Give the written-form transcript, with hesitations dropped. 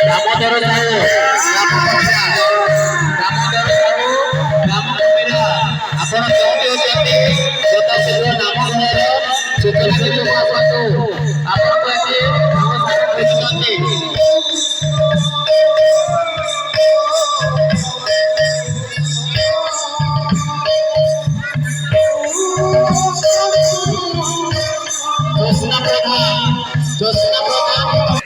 Damodar tahu, Damodar tahu, Damu Gembira. ଆପଣ କେଉଁଠି ଅଛନ୍ତି? ଯଥା ଶୀଘ୍ର ନାମ ଧର ସୂଚନା ଦେବାକୁ ଆସନ୍ତୁ। ଆପଣଙ୍କୁ ଏଠି ସାଙ୍ଗସାଥି ଖୋଜୁଛନ୍ତି। ଜ୍ୟୋତ୍ସ୍ନା ପ୍ରଧାନ, ଜ୍ୟୋତ୍ସ୍ନା ପ୍ରଧାନ।